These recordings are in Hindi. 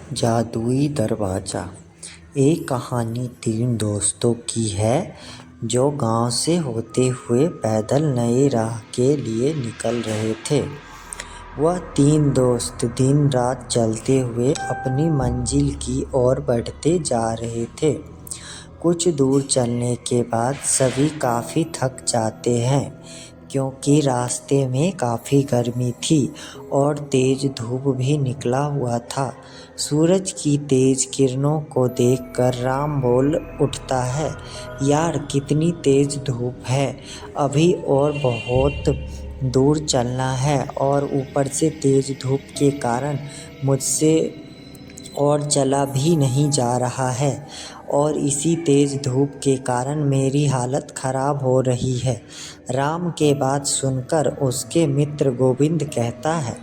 जादुई दरवाज़ा। एक कहानी तीन दोस्तों की है जो गांव से होते हुए पैदल नई राह के लिए निकल रहे थे। वह तीन दोस्त दिन रात चलते हुए अपनी मंजिल की ओर बढ़ते जा रहे थे। कुछ दूर चलने के बाद सभी काफ़ी थक जाते हैं क्योंकि रास्ते में काफ़ी गर्मी थी और तेज़ धूप भी निकला हुआ था। सूरज की तेज़ किरणों को देखकर राम बोल उठता है, यार कितनी तेज़ धूप है, अभी और बहुत दूर चलना है और ऊपर से तेज़ धूप के कारण मुझसे और चला भी नहीं जा रहा है और इसी तेज़ धूप के कारण मेरी हालत ख़राब हो रही है। राम के बात सुनकर उसके मित्र गोविंद कहता है,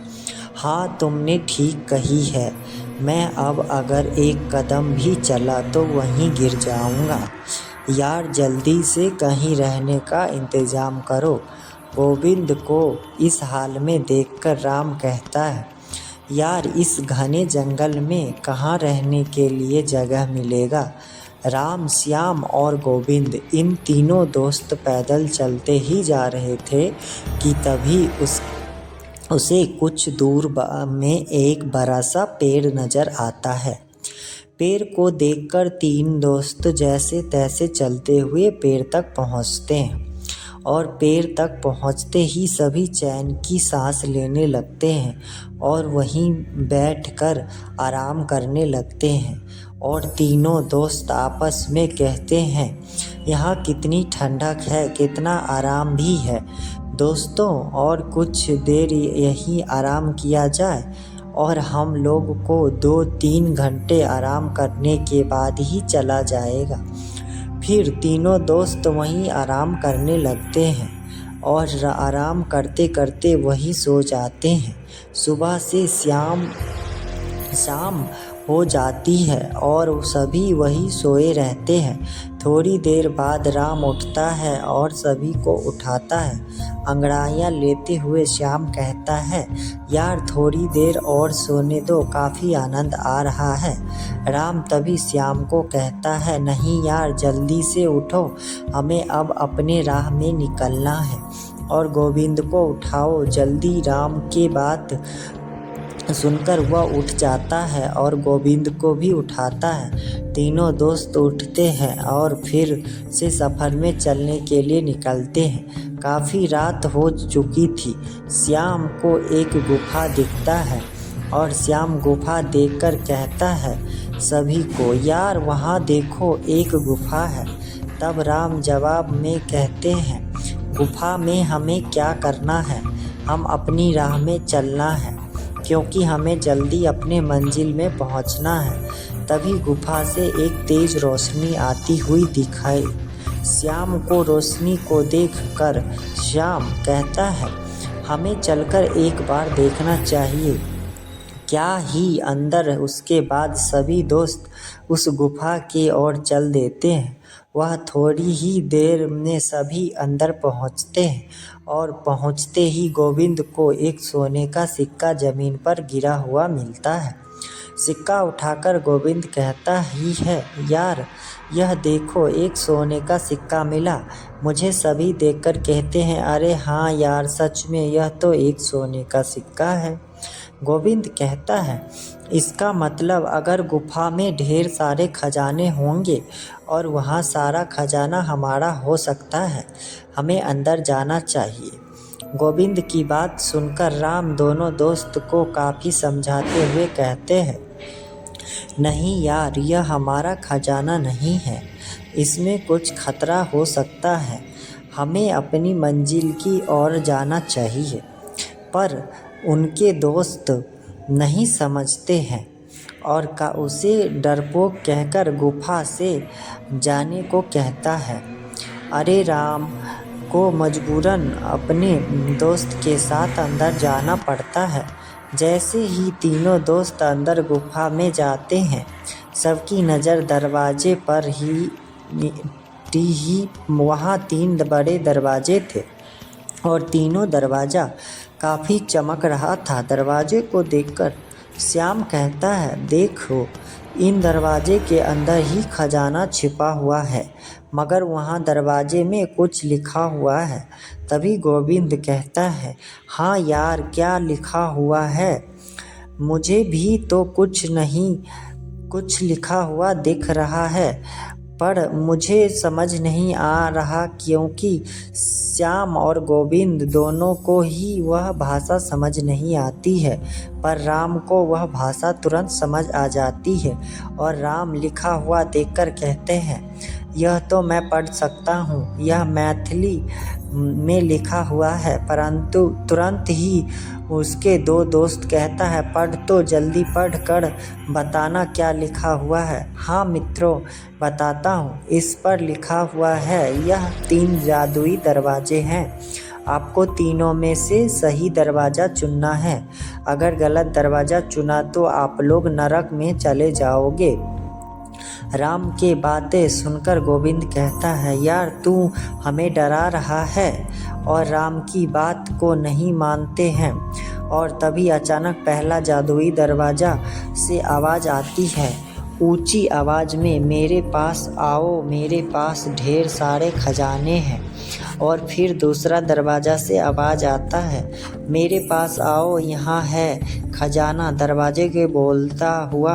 हाँ तुमने ठीक कही है, मैं अब अगर एक कदम भी चला तो वहीं गिर जाऊंगा। यार जल्दी से कहीं रहने का इंतज़ाम करो। गोविंद को इस हाल में देखकर राम कहता है, यार इस घने जंगल में कहाँ रहने के लिए जगह मिलेगा। राम, श्याम और गोविंद इन तीनों दोस्त पैदल चलते ही जा रहे थे कि तभी उसे कुछ दूर में एक बड़ा सा पेड़ नज़र आता है। पेड़ को देखकर तीन दोस्त जैसे तैसे चलते हुए पेड़ तक पहुँचते हैं और पेड़ तक पहुँचते ही सभी चैन की सांस लेने लगते हैं और वहीं बैठकर आराम करने लगते हैं और तीनों दोस्त आपस में कहते हैं, यहाँ कितनी ठंडक है, कितना आराम भी है दोस्तों, और कुछ देर यहीं आराम किया जाए और हम लोग को 2-3 घंटे आराम करने के बाद ही चला जाएगा। फिर तीनों दोस्त वहीं आराम करने लगते हैं और आराम करते करते वहीं सो जाते हैं। सुबह से शाम हो जाती है और सभी वहीं सोए रहते हैं। थोड़ी देर बाद राम उठता है और सभी को उठाता है। अंगड़ाइयाँ लेते हुए श्याम कहता है, यार थोड़ी देर और सोने दो, काफ़ी आनंद आ रहा है। राम तभी श्याम को कहता है, नहीं यार जल्दी से उठो, हमें अब अपने राह में निकलना है। और गोविंद को उठाओ जल्दी। राम की बात सुनकर वह उठ जाता है और गोविंद को भी उठाता है। तीनों दोस्त उठते हैं और फिर से सफ़र में चलने के लिए निकलते हैं। काफ़ी रात हो चुकी थी। श्याम को एक गुफा दिखता है और श्याम गुफा देखकर कहता है सभी को, यार वहाँ देखो एक गुफा है। तब राम जवाब में कहते हैं, गुफा में हमें क्या करना है, हम अपनी राह में चलना है क्योंकि हमें जल्दी अपने मंजिल में पहुंचना है। तभी गुफा से एक तेज रोशनी आती हुई दिखाई। श्याम को रोशनी को देखकर श्याम कहता है, हमें चलकर एक बार देखना चाहिए क्या ही अंदर। उसके बाद सभी दोस्त उस गुफा की ओर चल देते हैं। वह थोड़ी ही देर में सभी अंदर पहुंचते हैं और पहुंचते ही गोविंद को एक सोने का सिक्का जमीन पर गिरा हुआ मिलता है। सिक्का उठाकर गोविंद कहता ही है, यार यह देखो एक सोने का सिक्का मिला। मुझे सभी देखकर कहते हैं, अरे हाँ यार सच में यह तो एक सोने का सिक्का है। गोविंद कहता है, इसका मतलब अगर गुफा में ढेर सारे खजाने होंगे और वहाँ सारा खजाना हमारा हो सकता है, हमें अंदर जाना चाहिए। गोविंद की बात सुनकर राम दोनों दोस्त को काफ़ी समझाते हुए कहते हैं, नहीं यार यह हमारा खजाना नहीं है, इसमें कुछ खतरा हो सकता है, हमें अपनी मंजिल की ओर जाना चाहिए। पर उनके दोस्त नहीं समझते हैं और उसे डरपोक कहकर गुफा से जाने को कहता है। अरे राम को मजबूरन अपने दोस्त के साथ अंदर जाना पड़ता है। जैसे ही तीनों दोस्त अंदर गुफा में जाते हैं, सबकी नज़र दरवाजे पर ही वहाँ 3 बड़े दरवाजे थे और तीनों दरवाज़ा काफ़ी चमक रहा था। दरवाजे को देखकर श्याम कहता है, देखो इन दरवाजे के अंदर ही खजाना छिपा हुआ है, मगर वहाँ दरवाजे में कुछ लिखा हुआ है। तभी गोविंद कहता है, हाँ यार, क्या लिखा हुआ है? मुझे भी तो कुछ लिखा हुआ दिख रहा है, पर मुझे समझ नहीं आ रहा, क्योंकि श्याम और गोविंद दोनों को ही वह भाषा समझ नहीं आती है। पर राम को वह भाषा तुरंत समझ आ जाती है और राम लिखा हुआ देखकर कहते हैं, यह तो मैं पढ़ सकता हूँ, यह मैथिली में लिखा हुआ है। परंतु तुरंत ही उसके दो दोस्त कहता है, पढ़ तो जल्दी, पढ़ कर बताना क्या लिखा हुआ है। हाँ मित्रों, बताता हूँ। इस पर लिखा हुआ है, यह 3 जादुई दरवाजे हैं। आपको तीनों में से सही दरवाज़ा चुनना है। अगर गलत दरवाज़ा चुना तो आप लोग नरक में चले जाओगे। राम की बातें सुनकर गोविंद कहता है, यार तू हमें डरा रहा है, और राम की बात को नहीं मानते हैं। और तभी अचानक पहला जादुई दरवाज़ा से आवाज़ आती है, ऊंची आवाज़ में, मेरे पास आओ, मेरे पास ढेर सारे खजाने हैं। और फिर दूसरा दरवाज़ा से आवाज़ आता है, मेरे पास आओ, यहाँ है खजाना। दरवाजे के बोलता हुआ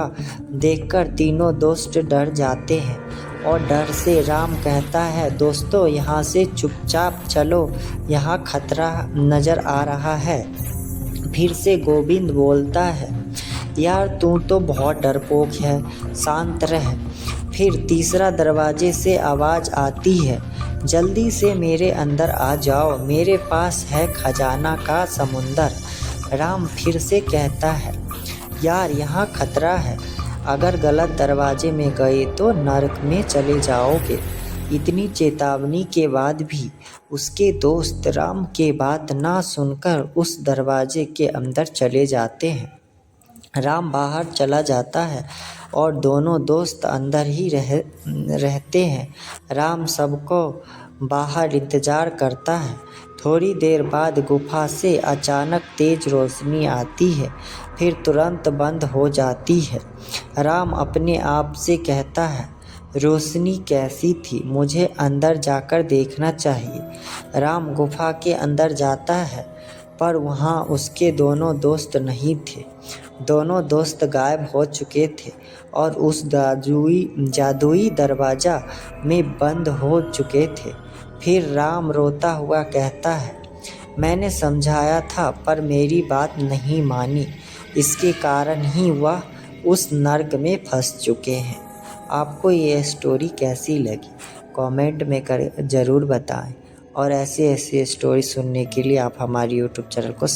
देखकर तीनों दोस्त डर जाते हैं और डर से राम कहता है, दोस्तों यहाँ से चुपचाप चलो, यहाँ खतरा नज़र आ रहा है। फिर से गोविंद बोलता है, यार तू तो बहुत डरपोक है, शांत रह। फिर तीसरा दरवाजे से आवाज़ आती है, जल्दी से मेरे अंदर आ जाओ, मेरे पास है खजाना का समुंदर। राम फिर से कहता है, यार यहाँ खतरा है, अगर गलत दरवाजे में गए तो नरक में चले जाओगे। इतनी चेतावनी के बाद भी उसके दोस्त राम के बात ना सुनकर उस दरवाजे के अंदर चले जाते हैं। राम बाहर चला जाता है और दोनों दोस्त अंदर ही रहते हैं। राम सबको बाहर इंतज़ार करता है। थोड़ी देर बाद गुफा से अचानक तेज रोशनी आती है, फिर तुरंत बंद हो जाती है। राम अपने आप से कहता है, रोशनी कैसी थी, मुझे अंदर जाकर देखना चाहिए। राम गुफा के अंदर जाता है, पर वहाँ उसके दोनों दोस्त नहीं थे। दोनों दोस्त गायब हो चुके थे और उस जादुई दरवाज़ा में बंद हो चुके थे। फिर राम रोता हुआ कहता है, मैंने समझाया था, पर मेरी बात नहीं मानी, इसके कारण ही वह उस नर्क में फंस चुके हैं। आपको ये स्टोरी कैसी लगी, कमेंट में ज़रूर बताएं, और ऐसे स्टोरी सुनने के लिए आप हमारे यूट्यूब चैनल को